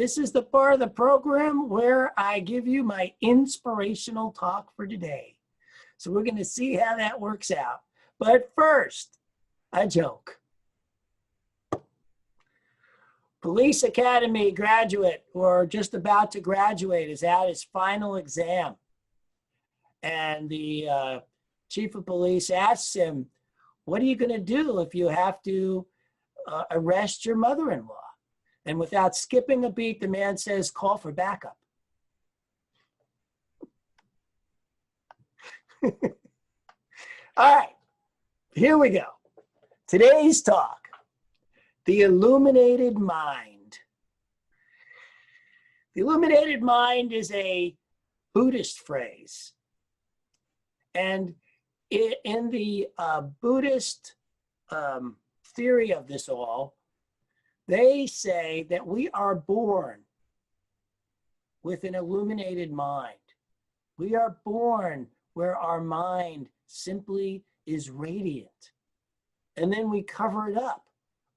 This is the part of the program where I give you my inspirational talk for today. So we're going to see how that works out. But first, a joke. Police Academy graduate or just about to graduate is at his final exam. And the chief of police asks him, what are you going to do if you have to arrest your mother-in-law? And without skipping a beat, the man says, call for backup. All right, here we go. Today's talk, the illuminated mind. The illuminated mind is a Buddhist phrase. And in the Buddhist theory of this all, they say that we are born with an illuminated mind. We are born where our mind simply is radiant. And then we cover it up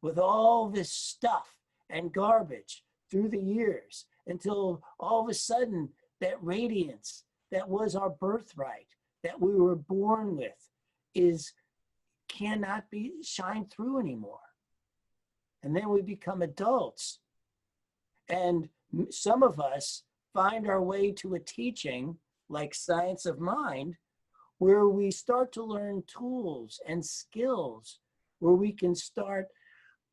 with all this stuff and garbage through the years until all of a sudden that radiance that was our birthright, that we were born with, cannot be shined through anymore. And then we become adults. And some of us find our way to a teaching like Science of Mind, where we start to learn tools and skills, where we can start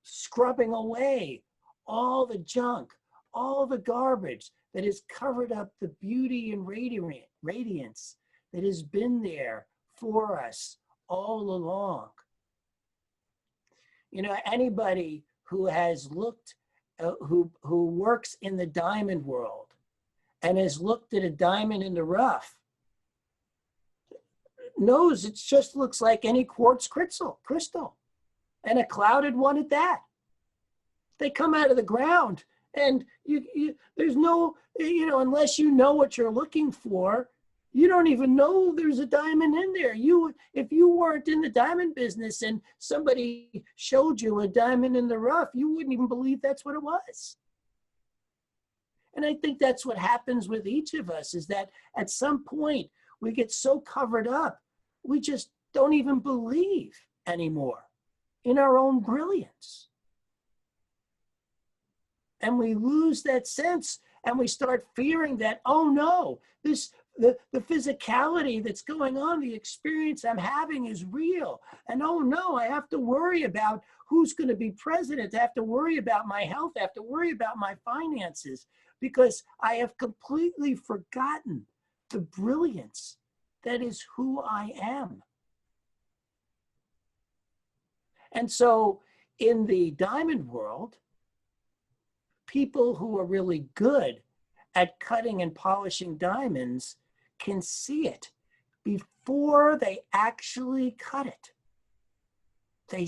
scrubbing away all the junk, all the garbage that has covered up the beauty and radiance that has been there for us all along. You know, anybody who has looked, who works in the diamond world and has looked at a diamond in the rough knows it just looks like any quartz crystal, and a clouded one at that. They come out of the ground and there's no, unless you know what you're looking for, you don't even know there's a diamond in there. If you weren't in the diamond business and somebody showed you a diamond in the rough, you wouldn't even believe that's what it was. And I think that's what happens with each of us, is that at some point we get so covered up, we just don't even believe anymore in our own brilliance. And we lose that sense and we start fearing that, oh no, the physicality that's going on, the experience I'm having is real. And oh no, I have to worry about who's going to be president. I have to worry about my health. I have to worry about my finances, because I have completely forgotten the brilliance that is who I am. And so in the diamond world, people who are really good at cutting and polishing diamonds can see it before they actually cut it. They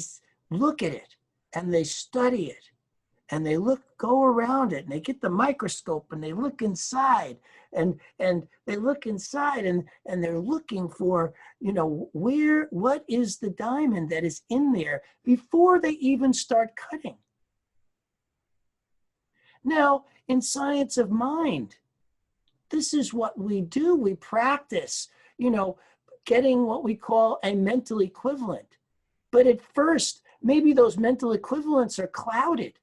look at it and they study it and they go around it and they get the microscope and they look inside and they look inside and they're looking for, what is the diamond that is in there before they even start cutting. Now, in Science of Mind, this is what we do. We practice, getting what we call a mental equivalent. But at first, maybe those mental equivalents are clouded.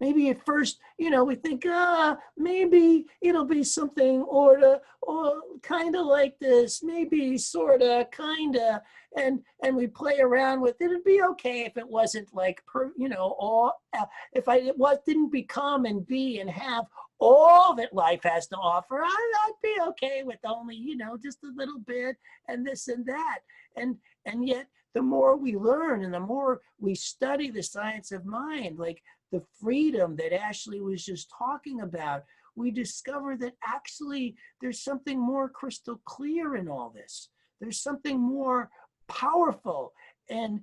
Maybe at first, we think, maybe it'll be something or kind of like this, maybe, sort of, kind of, and we play around with it. It'd be okay if it wasn't like, didn't become and be and have all that life has to offer. I'd be okay with only, just a little bit and this and that. And yet, the more we learn and the more we study the Science of Mind, like the freedom that Ashley was just talking about, we discover that actually there's something more crystal clear in all this. There's something more powerful and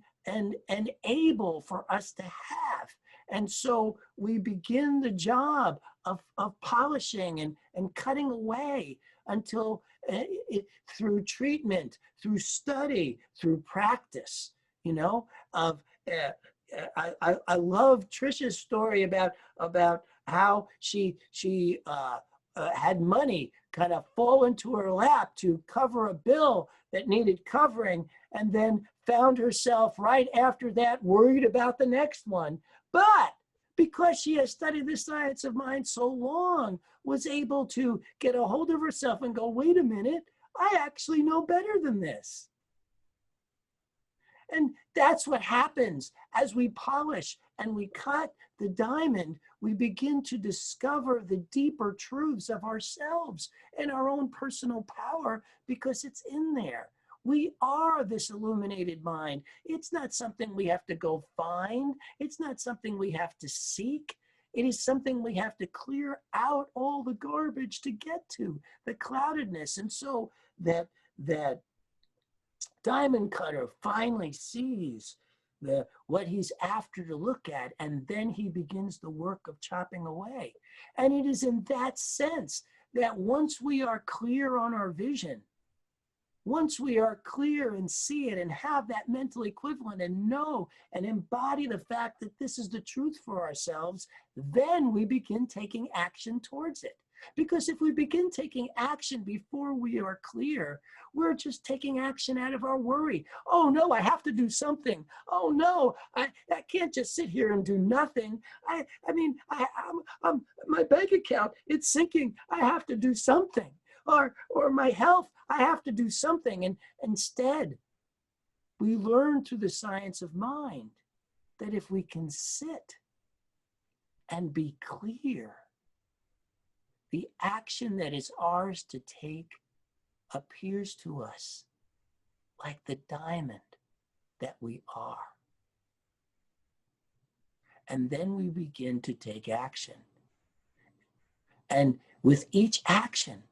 able for us to have. And so we begin the job of polishing and cutting away until through treatment, through study, through practice, I love Trisha's story about how she had money kind of fall into her lap to cover a bill that needed covering, and then found herself right after that worried about the next one. But because she has studied the science of mind so long, was able to get a hold of herself and go, wait a minute, I actually know better than this. And that's what happens as we polish and we cut the diamond. We begin to discover the deeper truths of ourselves and our own personal power, because it's in there. We are this illuminated mind. It's not something we have to go find. It's not something we have to seek. It is something we have to clear out all the garbage to get to, the cloudedness. And so that diamond cutter finally sees what he's after to look at, and then he begins the work of chopping away. And it is in that sense that once we are clear on our vision, once we are clear and see it and have that mental equivalent and know and embody the fact that this is the truth for ourselves, then we begin taking action towards it. Because if we begin taking action before we are clear, we're just taking action out of our worry. Oh no, I have to do something. Oh no, I can't just sit here and do nothing. I'm my bank account, it's sinking. I have to do something. Or my health, I have to do something. And instead, we learn through the science of mind that if we can sit and be clear, the action that is ours to take appears to us like the diamond that we are. And then we begin to take action. And with each action,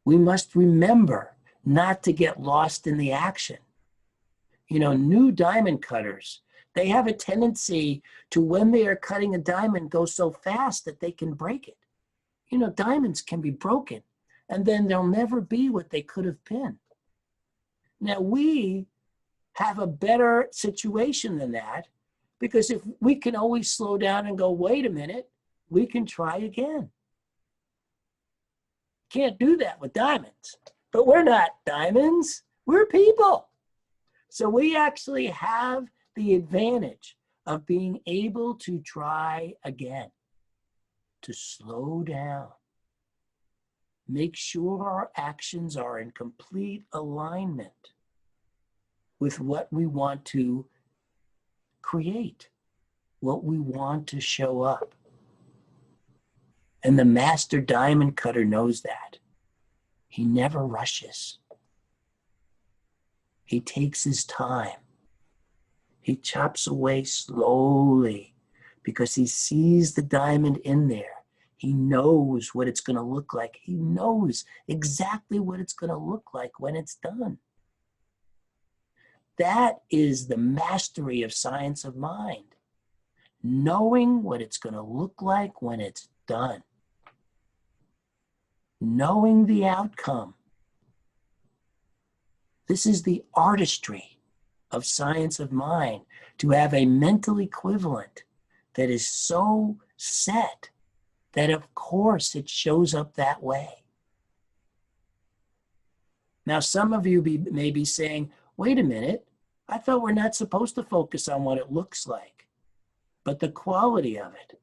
we must remember not to get lost in the action. You know, new diamond cutters, they have a tendency to, when they are cutting a diamond, go so fast that they can break it. You know, diamonds can be broken, and then they'll never be what they could have been. Now, we have a better situation than that, because if we can always slow down and go, wait a minute, we can try again. Can't do that with diamonds, but we're not diamonds, we're people. So we actually have the advantage of being able to try again, to slow down, make sure our actions are in complete alignment with what we want to create, what we want to show up. And the master diamond cutter knows that. He never rushes. He takes his time. He chops away slowly because he sees the diamond in there. He knows what it's going to look like. He knows exactly what it's going to look like when it's done. That is the mastery of science of mind. Knowing what it's going to look like when it's done. Knowing the outcome. This is the artistry of science of mind, to have a mental equivalent that is so set that of course it shows up that way. Now, some of you may be saying, wait a minute, I thought we're not supposed to focus on what it looks like, but the quality of it.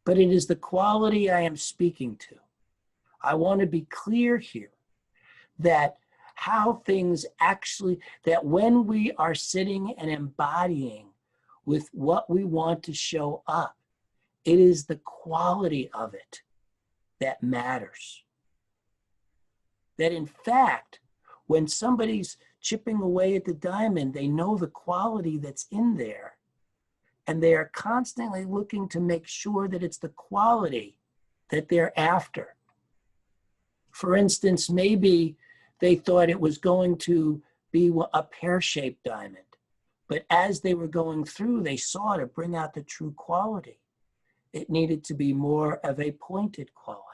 But it is the quality I am speaking to. I want to be clear here that how things actually, that when we are sitting and embodying with what we want to show up, it is the quality of it that matters. That in fact, when somebody's chipping away at the diamond, they know the quality that's in there, and they are constantly looking to make sure that it's the quality that they're after. For instance, maybe they thought it was going to be a pear-shaped diamond, but as they were going through, they saw to bring out the true quality. It needed to be more of a pointed quality.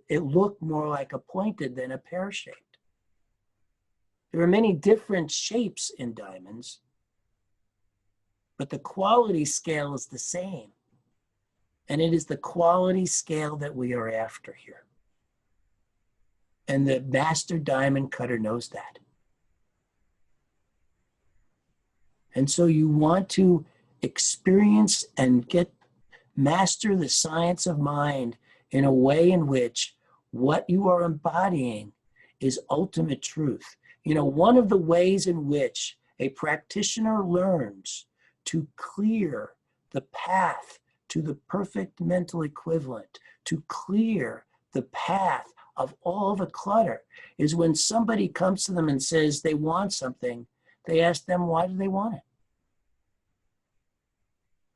It looked more like a pointed than a pear-shaped. There are many different shapes in diamonds, but the quality scale is the same. And it is the quality scale that we are after here. And the master diamond cutter knows that. And so you want to experience and master the science of mind in a way in which what you are embodying is ultimate truth. You know, one of the ways in which a practitioner learns to clear the path to the perfect mental equivalent, to clear the path of all the clutter, is when somebody comes to them and says they want something, they ask them, why do they want it?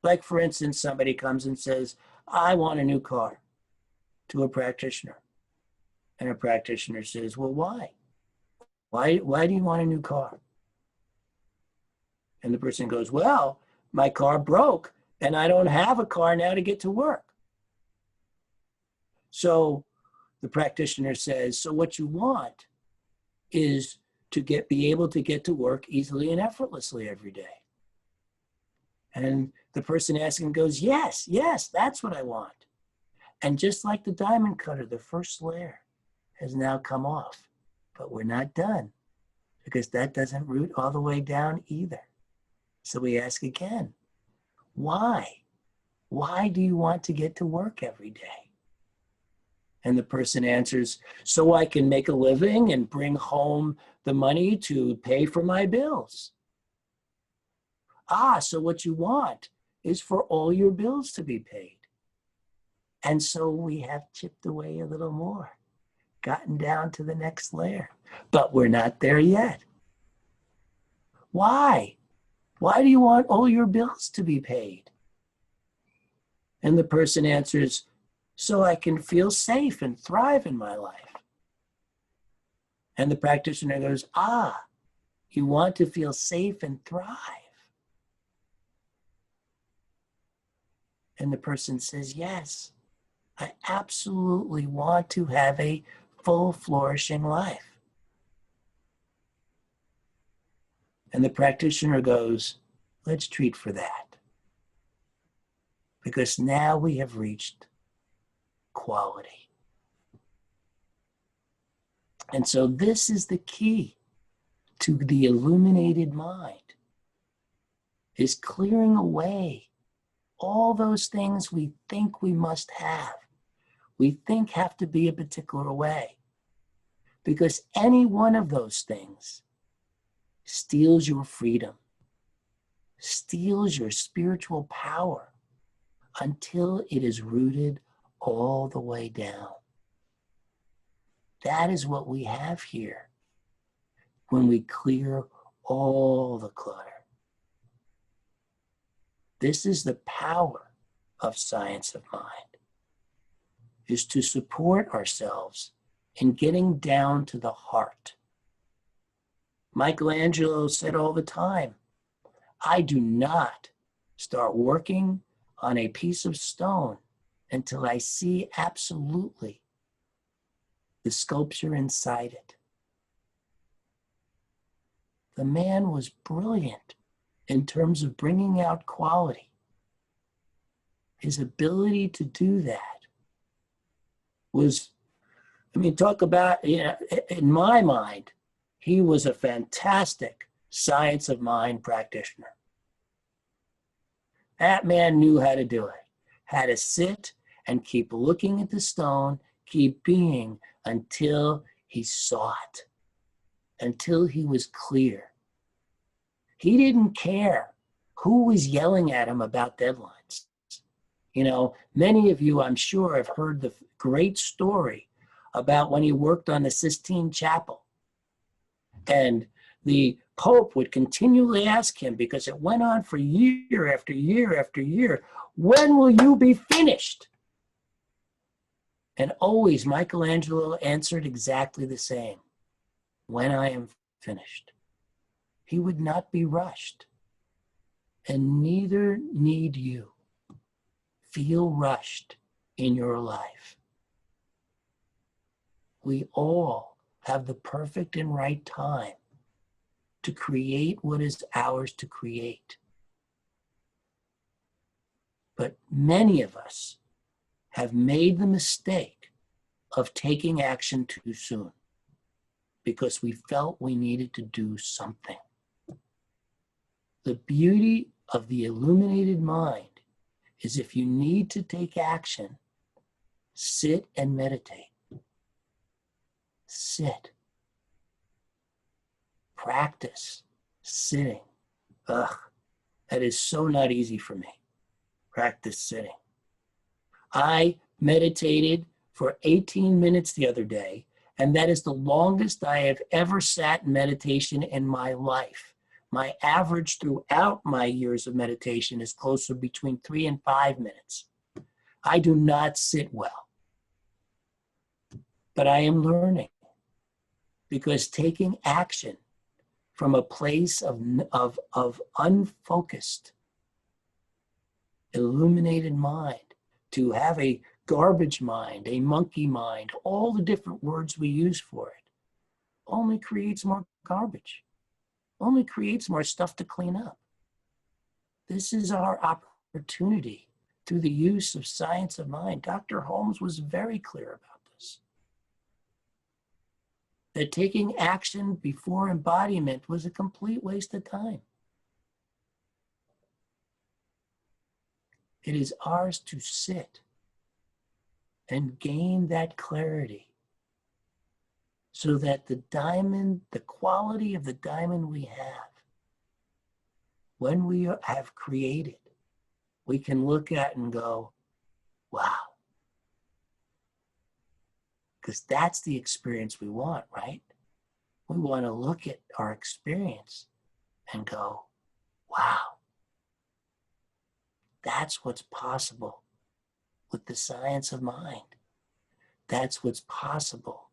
Like, for instance, somebody comes and says, I want a new car, to a practitioner. And a practitioner says, well, why? Why do you want a new car? And the person goes, well, my car broke and I don't have a car now to get to work. So the practitioner says, so what you want is to be able to get to work easily and effortlessly every day. And the person asking goes, yes, that's what I want. And just like the diamond cutter, the first layer has now come off. But we're not done, because that doesn't root all the way down either. So we ask again, why? Why do you want to get to work every day? And the person answers, so I can make a living and bring home the money to pay for my bills. Ah, so what you want is for all your bills to be paid. And so we have chipped away a little more, gotten down to the next layer, but we're not there yet. Why? Why do you want all your bills to be paid? And the person answers, so I can feel safe and thrive in my life. And the practitioner goes, ah, you want to feel safe and thrive. And the person says, yes, I absolutely want to have a full, flourishing life. And the practitioner goes, let's treat for that. Because now we have reached quality. And so this is the key to the illuminated mind, is clearing away all those things we think we must have, we think have to be a particular way. Because any one of those things steals your freedom, steals your spiritual power until it is rooted all the way down. That is what we have here when we clear all the clutter. This is the power of science of mind, is to support ourselves in getting down to the heart. Michelangelo said all the time, I do not start working on a piece of stone until I see absolutely the sculpture inside it. The man was brilliant in terms of bringing out quality. His ability to do that was, talk about, in my mind, he was a fantastic science of mind practitioner. That man knew how to do it, how to sit and keep looking at the stone, keep being until he saw it, until he was clear. He didn't care who was yelling at him about deadlines. Many of you, I'm sure, have heard the great story about when he worked on the Sistine Chapel. And the Pope would continually ask him, because it went on for year after year after year, when will you be finished? And always Michelangelo answered exactly the same, when I am finished. He would not be rushed. And neither need you feel rushed in your life. We all have the perfect and right time to create what is ours to create. But many of us have made the mistake of taking action too soon because we felt we needed to do something. The beauty of the illuminated mind is if you need to take action, sit and meditate. Sit. Practice sitting. Ugh, that is so not easy for me. Practice sitting. I meditated for 18 minutes the other day, and that is the longest I have ever sat in meditation in my life. My average throughout my years of meditation is closer between 3 and 5 minutes. I do not sit well, but I am learning, because taking action from a place of unfocused, illuminated mind to have a garbage mind, a monkey mind, all the different words we use for it, only creates more garbage, only creates more stuff to clean up. This is our opportunity through the use of science of mind. Dr. Holmes was very clear about this, that taking action before embodiment was a complete waste of time. It is ours to sit and gain that clarity so that the diamond, the quality of the diamond we have, when we have created, we can look at and go, wow. Because that's the experience we want, right? We want to look at our experience and go, wow. That's what's possible with the science of mind. That's what's possible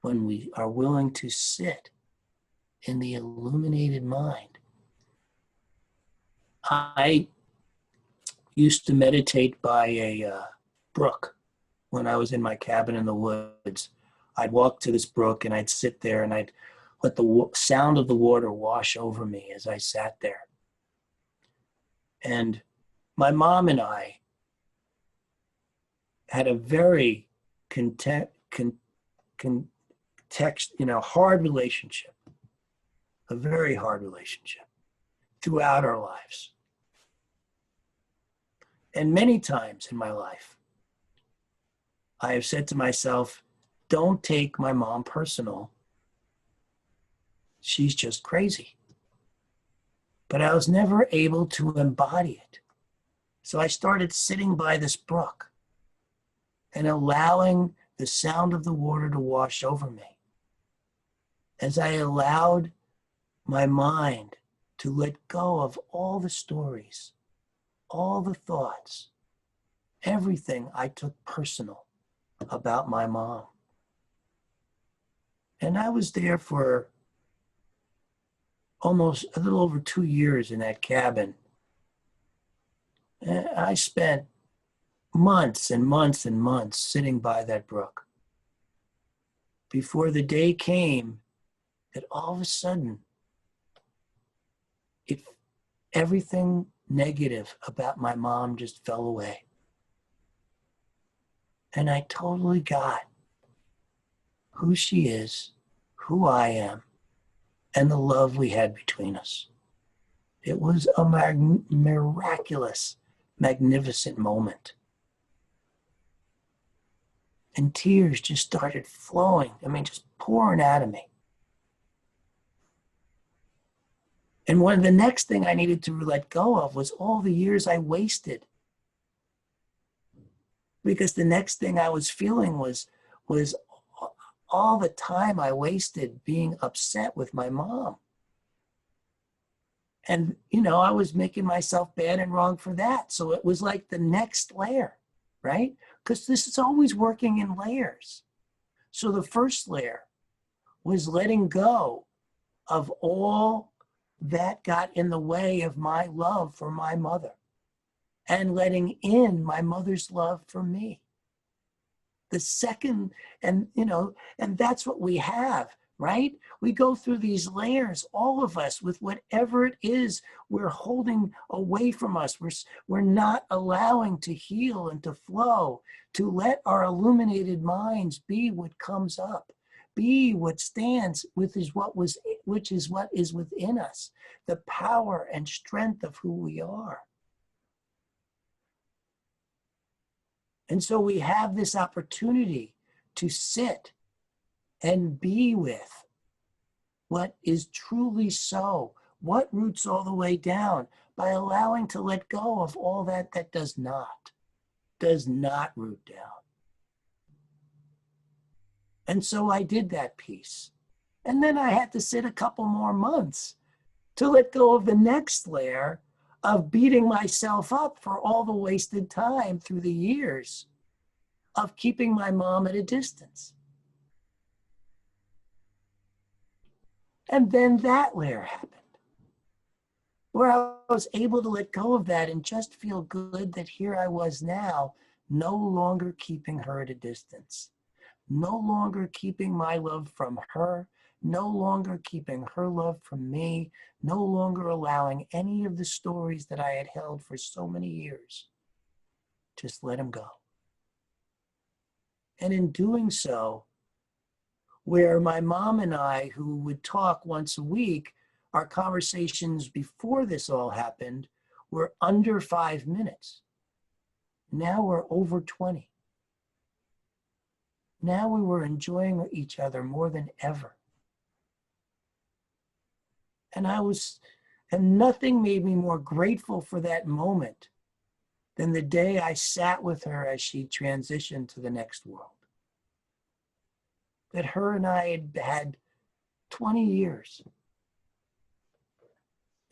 when we are willing to sit in the illuminated mind. I used to meditate by a brook when I was in my cabin in the woods. I'd walk to this brook and I'd sit there and I'd let the sound of the water wash over me as I sat there. And my mom and I had a very hard relationship, a very hard relationship throughout our lives. And many times in my life, I have said to myself, don't take my mom personal. She's just crazy. But I was never able to embody it. So I started sitting by this brook and allowing the sound of the water to wash over me. As I allowed my mind to let go of all the stories, all the thoughts, everything I took personal about my mom. And I was there for almost a little over 2 years in that cabin. And I spent months and months and months sitting by that brook before the day came that all of a sudden everything negative about my mom just fell away. And I totally got who she is, who I am, and the love we had between us. It was a miraculous, magnificent moment. And tears just started flowing. Just pouring out of me. And the next thing I needed to let go of was all the years I wasted. Because the next thing I was feeling was all the time I wasted being upset with my mom. And, I was making myself bad and wrong for that. So it was like the next layer, right? Because this is always working in layers. So the first layer was letting go of all that got in the way of my love for my mother and letting in my mother's love for me. The second, and that's what we have right? We go through these layers, all of us, with whatever it is we're holding away from us. We're not allowing to heal and to flow, to let our illuminated minds be what comes up, be what stands with which is what is within us, the power and strength of who we are. And so we have this opportunity to sit and be with what is truly so, what roots all the way down, by allowing to let go of all that does not root down. And so I did that piece. And then I had to sit a couple more months to let go of the next layer of beating myself up for all the wasted time through the years of keeping my mom at a distance. And then that layer happened, where I was able to let go of that and just feel good that here I was now, no longer keeping her at a distance, no longer keeping my love from her, no longer keeping her love from me, no longer allowing any of the stories that I had held for so many years. Just let them go. And in doing so, where my mom and I, who would talk once a week, our conversations before this all happened were under 5 minutes. Now we're over 20. Now we were enjoying each other more than ever. And nothing made me more grateful for that moment than the day I sat with her as she transitioned to the next world. That her and I had 20 years,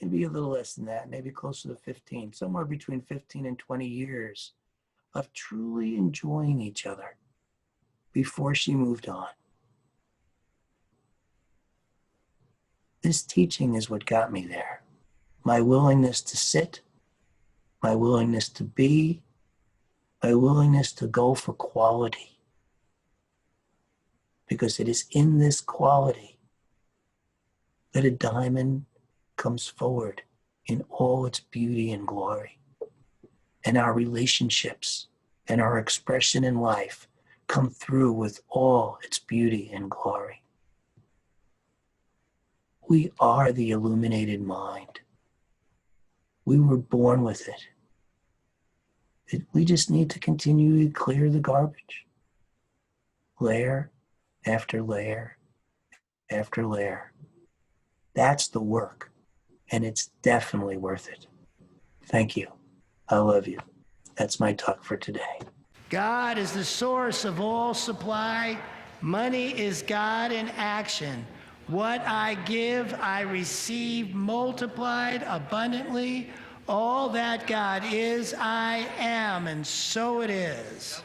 maybe a little less than that, maybe closer to 15, somewhere between 15 and 20 years of truly enjoying each other before she moved on. This teaching is what got me there. My willingness to sit, my willingness to be, my willingness to go for quality. Because it is in this quality that a diamond comes forward in all its beauty and glory. And our relationships and our expression in life come through with all its beauty and glory. We are the illuminated mind. We were born with it. We just need to continue to clear the garbage. Layer after layer after layer. That's the work, and it's definitely worth it. Thank you. I love you. That's my talk for today. God is the source of all supply. Money is God in action. What I give, I receive multiplied abundantly. All that God is, I am, and so it is.